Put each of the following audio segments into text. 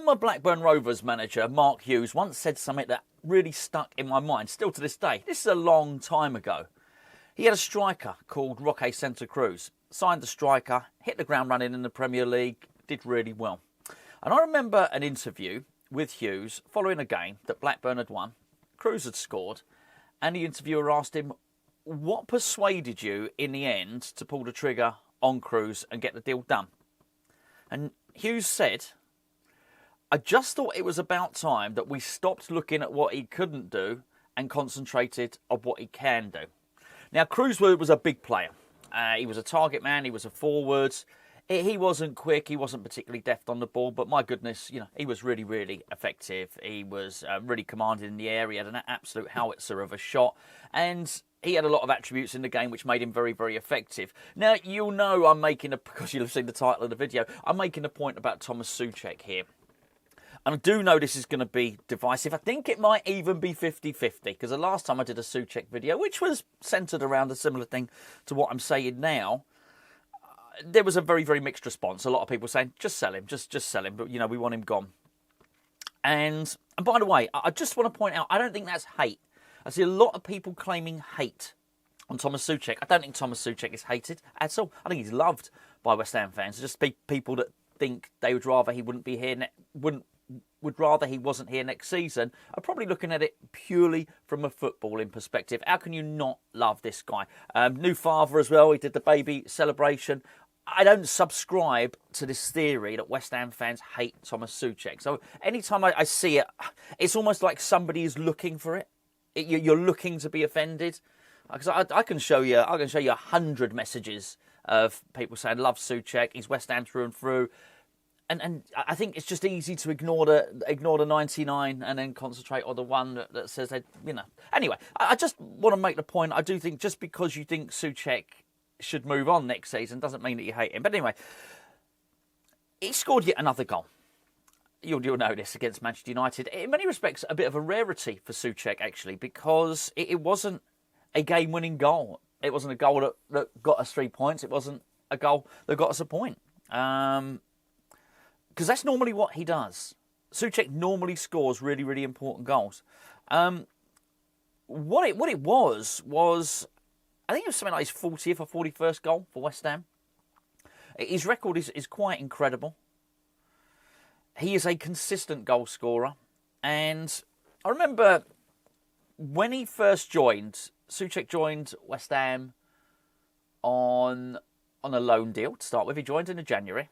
Former Blackburn Rovers manager Mark Hughes once said something that really stuck in my mind, still to this day. This is a long time ago. He had a striker called Roque Santa Cruz. Signed the striker, hit the ground running in the Premier League, did really well. And I remember an interview with Hughes following a game that Blackburn had won. Cruz had scored, and the interviewer asked him, what persuaded you in the end to pull the trigger on Cruz and get the deal done? And Hughes said, I just thought it was about time that we stopped looking at what he couldn't do and concentrated on what he can do. Now, Cruz was a big player. He was a target man. He was a forward. He wasn't quick. He wasn't particularly deft on the ball. But my goodness, he was really, really effective. He was really commanding in the air. He had an absolute howitzer of a shot. And he had a lot of attributes in the game which made him very, very effective. Now, you'll know because you'll have seen the title of the video, I'm making a point about Tomáš Souček here. And I do know this is going to be divisive. I think it might even be 50-50, because the last time I did a Souček video, which was centred around a similar thing to what I'm saying now, there was a very, very mixed response. A lot of people saying, just sell him, just sell him, but, we want him gone. And by the way, I just want to point out, I don't think that's hate. I see a lot of people claiming hate on Tomáš Souček. I don't think Tomáš Souček is hated at all. I think he's loved by West Ham fans. Just people that think they would rather he wouldn't be here, would rather he wasn't here next season, are probably looking at it purely from a footballing perspective. How can you not love this guy? New father as well. He did the baby celebration. I don't subscribe to this theory that West Ham fans hate Tomáš Souček. So anytime I see it, it's almost like somebody is looking for it. You're looking to be offended. Because I can show you 100 messages of people saying love Souček. He's West Ham through and through. And I think it's just easy to ignore the 99 and then concentrate on the one that says that, Anyway, I just want to make the point. I do think just because you think Souček should move on next season doesn't mean that you hate him. But anyway, he scored yet another goal. You'll know this against Manchester United. In many respects, a bit of a rarity for Souček, actually, because it wasn't a game-winning goal. It wasn't a goal that got us 3 points. It wasn't a goal that got us a point. Because that's normally what he does. Souček normally scores really, really important goals. What it was, I think it was something like his 40th or 41st goal for West Ham. His record is quite incredible. He is a consistent goal scorer. And I remember when he first joined, Souček joined West Ham on a loan deal to start with. He joined in January.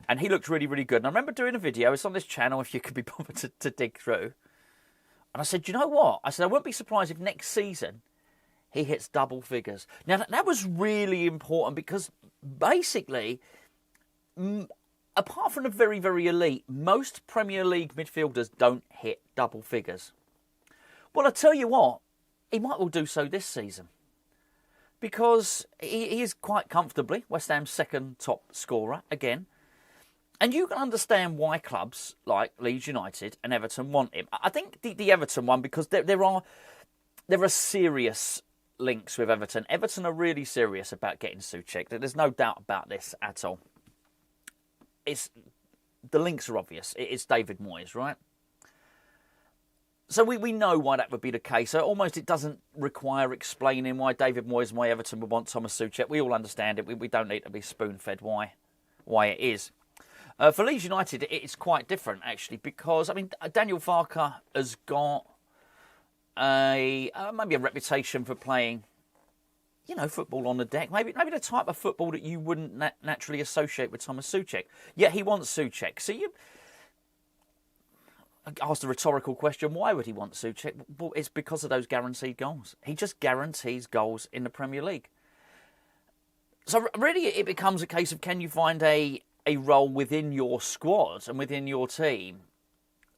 And he looked really, really good. And I remember doing a video. It's on this channel if you could be bothered to dig through. And I said, you know what? I said, I won't be surprised if next season he hits double figures. Now, that was really important because basically, apart from the very, very elite, most Premier League midfielders don't hit double figures. Well, I tell you what, he might well do so this season. Because he is quite comfortably West Ham's second top scorer again. And you can understand why clubs like Leeds United and Everton want him. I think the Everton one, because there are serious links with Everton. Everton are really serious about getting Souček. There's no doubt about this at all. The links are obvious. It's David Moyes, right? So we know why that would be the case. So almost it doesn't require explaining why David Moyes and why Everton would want Tomáš Souček. We all understand it. We don't need to be spoon-fed why it is. For Leeds United, it's quite different, actually, because, Daniel Farke has got maybe a reputation for playing, football on the deck. Maybe the type of football that you wouldn't naturally associate with Tomáš Souček. Yet he wants Souček. So I asked a rhetorical question, why would he want Souček? Well, it's because of those guaranteed goals. He just guarantees goals in the Premier League. So really it becomes a case of, can you find a role within your squad and within your team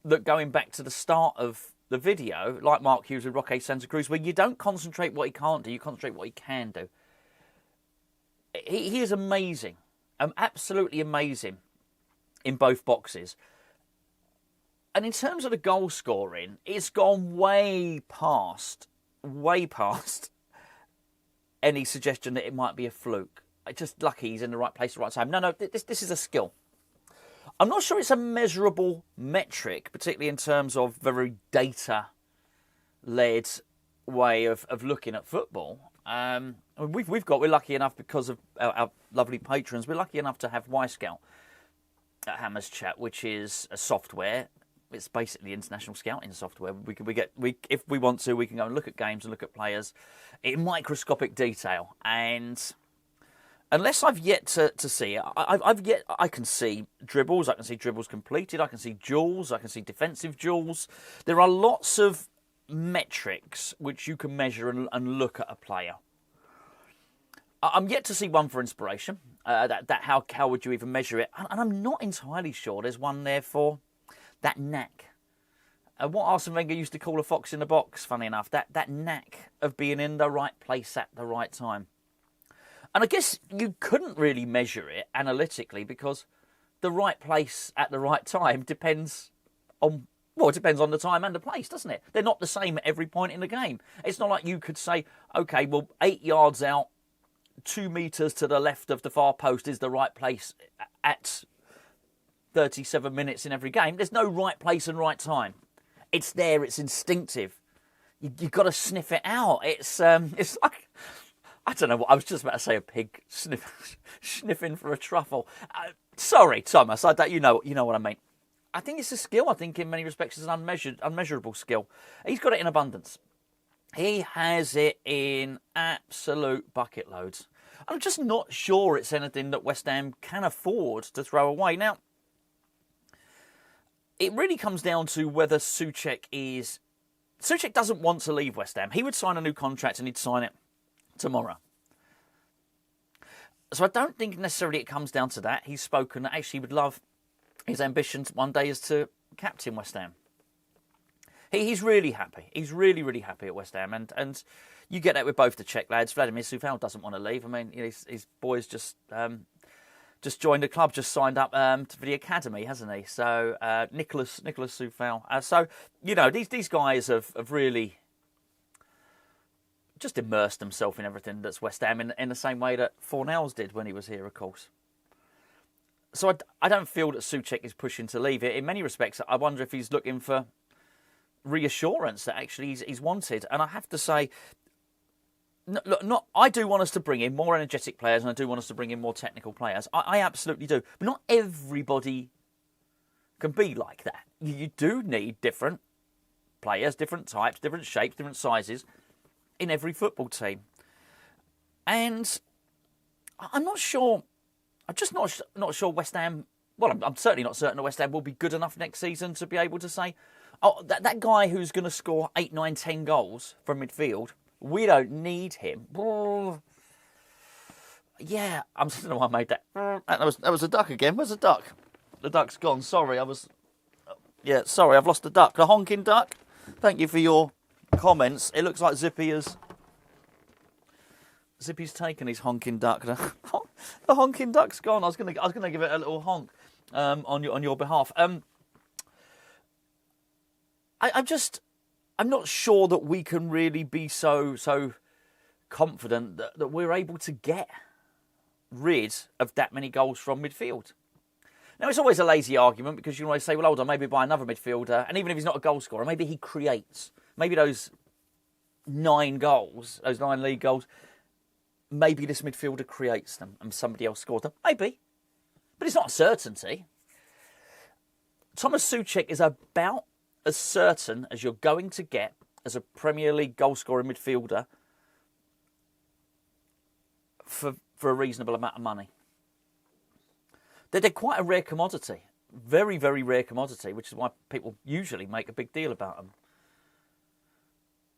that, going back to the start of the video, like Mark Hughes with Roque Santa Cruz, where you don't concentrate what he can't do, you concentrate what he can do. He is amazing, absolutely amazing in both boxes. And in terms of the goal scoring, it's gone way past any suggestion that it might be a fluke. It's just lucky he's in the right place at the right time. No, this is a skill. I'm not sure it's a measurable metric, particularly in terms of very data-led way of looking at football. We're lucky enough because of our lovely patrons. We're lucky enough to have Y-Scout at Hammers Chat, which is a software. It's basically international scouting software. If we want to, we can go and look at games and look at players in microscopic detail. And unless I've yet to see it, I can see dribbles. I can see dribbles completed. I can see duels. I can see defensive duels. There are lots of metrics which you can measure and look at a player. I'm yet to see one for inspiration. How would you even measure it? And I'm not entirely sure there's one there for that knack. What Arsene Wenger used to call a fox in the box, funny enough. That knack of being in the right place at the right time. And I guess you couldn't really measure it analytically because the right place at the right time depends on the time and the place, doesn't it? They're not the same at every point in the game. It's not like you could say, okay, well, 8 yards out, 2 metres to the left of the far post is the right place at 37 minutes in every game. There's no right place and right time. It's there. It's instinctive. You've got to sniff it out. It's like, I don't know what I was just about to say. A pig sniffing for a truffle. Sorry, Thomas. You know what I mean. I think it's a skill. I think in many respects it's an unmeasurable skill. He's got it in abundance. He has it in absolute bucket loads. I'm just not sure it's anything that West Ham can afford to throw away. Now, it really comes down to whether Soucek doesn't want to leave West Ham. He would sign a new contract and he'd sign it tomorrow. So I don't think necessarily it comes down to that. He's spoken that actually he would love, his ambitions one day is to captain West Ham. He's really happy. He's really, really happy at West Ham. And you get that with both the Czech lads. Vladimir Soucek doesn't want to leave. I mean, his boy's just joined the club, just signed up for the academy, hasn't he? So Nicholas Soucek. So, these guys have really just immersed themselves in everything that's West Ham in the same way that Fornals did when he was here, of course. So I don't feel that Soucek is pushing to leave it. In many respects, I wonder if he's looking for reassurance that actually he's wanted. And I have to say, I do want us to bring in more energetic players and I do want us to bring in more technical players. I absolutely do. But not everybody can be like that. You do need different players, different types, different shapes, different sizes in every football team. And I'm not sure. I'm just not sure West Ham. Well, I'm certainly not certain that West Ham will be good enough next season to be able to say, oh, that guy who's going to score 8, 9, 10 goals from midfield, we don't need him. Yeah, I don't know why I made that. That was a duck again. Where's the duck? The duck's gone. Sorry, I've lost the duck. The honking duck. Thank you for your comments. It looks like Zippy's taken his honking duck. The honking duck's gone. I was gonna give it a little honk on your behalf. I'm not sure that we can really be so confident that we're able to get rid of that many goals from midfield. Now, it's always a lazy argument because you always say, well, hold on, maybe buy another midfielder, and even if he's not a goal scorer, maybe he creates. Maybe those 9 goals, those 9 league goals, maybe this midfielder creates them and somebody else scores them. Maybe. But it's not a certainty. Tomáš Souček is about as certain as you're going to get as a Premier League goal-scoring midfielder for a reasonable amount of money. They're quite a rare commodity. Very, very rare commodity, which is why people usually make a big deal about them.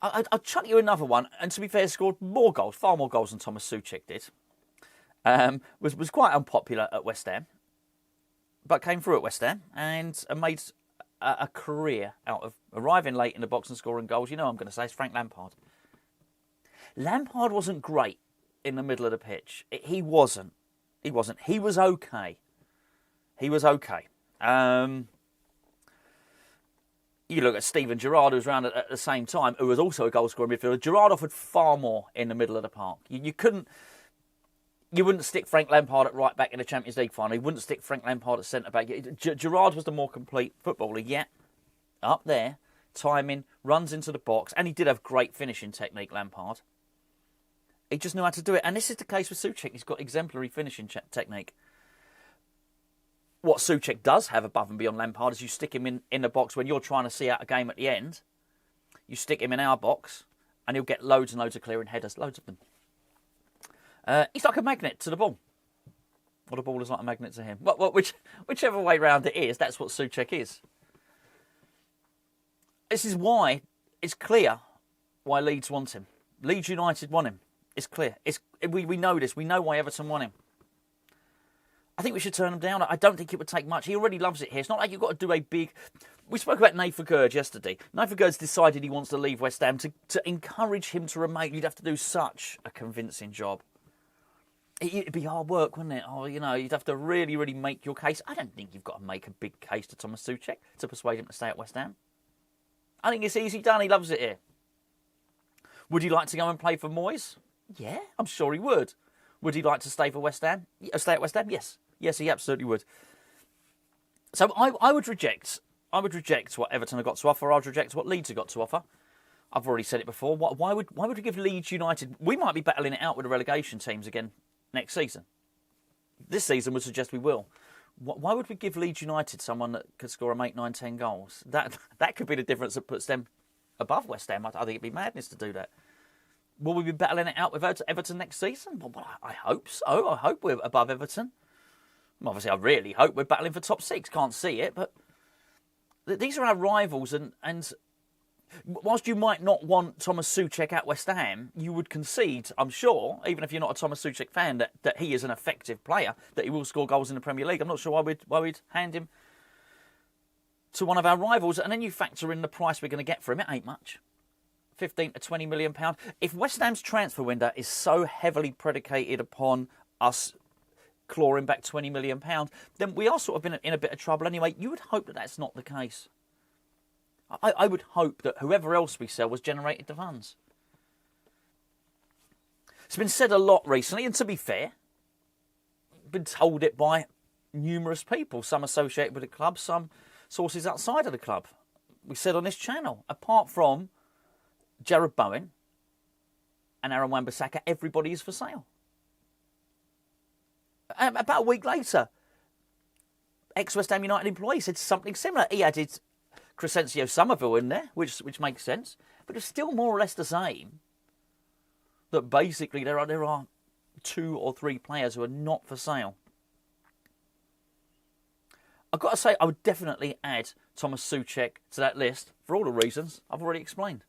I'll chuck you another one, and to be fair, scored more goals, far more goals than Tomáš Souček did. Was quite unpopular at West Ham, but came through at West Ham and made a career out of arriving late in the box and scoring goals. You know what I'm going to say, it's Frank Lampard. Lampard wasn't great in the middle of the pitch. He wasn't. He was okay. You look at Steven Gerrard, who was around at the same time, who was also a goal-scoring midfielder. Gerrard offered far more in the middle of the park. You couldn't You wouldn't stick Frank Lampard at right back in the Champions League final. You wouldn't stick Frank Lampard at centre back. Gerrard was the more complete footballer, yet up there, timing, runs into the box, and he did have great finishing technique, Lampard. He just knew how to do it. And this is the case with Soucek. He's got exemplary finishing technique. What Soucek does have above and beyond Lampard is you stick him in the box when you're trying to see out a game at the end. You stick him in our box and he'll get loads and loads of clearing headers, loads of them. He's like a magnet to the ball. Or the ball is like a magnet to him. Whichever way round it is, that's what Soucek is. This is why it's clear why Leeds want him. Leeds United want him. It's clear. We know this. We know why Everton want him. I think we should turn him down. I don't think it would take much. He already loves it here. It's not like you've got to do a big... We spoke about Nathan Gerrard yesterday. Nathan Gerrard's decided he wants to leave West Ham. To encourage him to remain, you'd have to do such a convincing job. It'd be hard work, wouldn't it? Oh, you know, you'd have to really, really make your case. I don't think you've got to make a big case to Tomáš Souček to persuade him to stay at West Ham. I think it's easy done. He loves it here. Would he like to go and play for Moyes? Yeah, I'm sure he would. Would he like to stay for West Ham? Stay at West Ham? Yes. Yes, he absolutely would. So I would reject what Everton have got to offer. I'd reject what Leeds have got to offer. I've already said it before. Why would we give Leeds United... We might be battling it out with the relegation teams again next season. This season would suggest we will. Why would we give Leeds United someone that could score them 8, 9, 10 goals? That could be the difference that puts them above West Ham. I think it'd be madness to do that. Will we be battling it out with Everton next season? Well, I hope so. I hope we're above Everton. Obviously, I really hope we're battling for top 6. Can't see it, but these are our rivals. And whilst you might not want Tomáš Souček at West Ham, you would concede, I'm sure, even if you're not a Tomáš Souček fan, that he is an effective player, that he will score goals in the Premier League. I'm not sure why we'd hand him to one of our rivals. And then you factor in the price we're going to get for him. It ain't much. 15 to 20 million pounds. If West Ham's transfer window is so heavily predicated upon us clawing back 20 million pounds, then we are sort of in a bit of trouble anyway. You would hope that that's not the case. I would hope that whoever else we sell was generated the funds. It's been said a lot recently, and to be fair, been told it by numerous people, some associated with the club, some sources outside of the club. We said on this channel, apart from Jarrod Bowen and Aaron Wan-Bissaka, everybody is for sale. About a week later, ex-West Ham United employee said something similar. He added Crescencio Somerville in there, which makes sense, but it's still more or less the same. That basically there are 2 or 3 players who are not for sale. I've got to say, I would definitely add Tomáš Souček to that list for all the reasons I've already explained.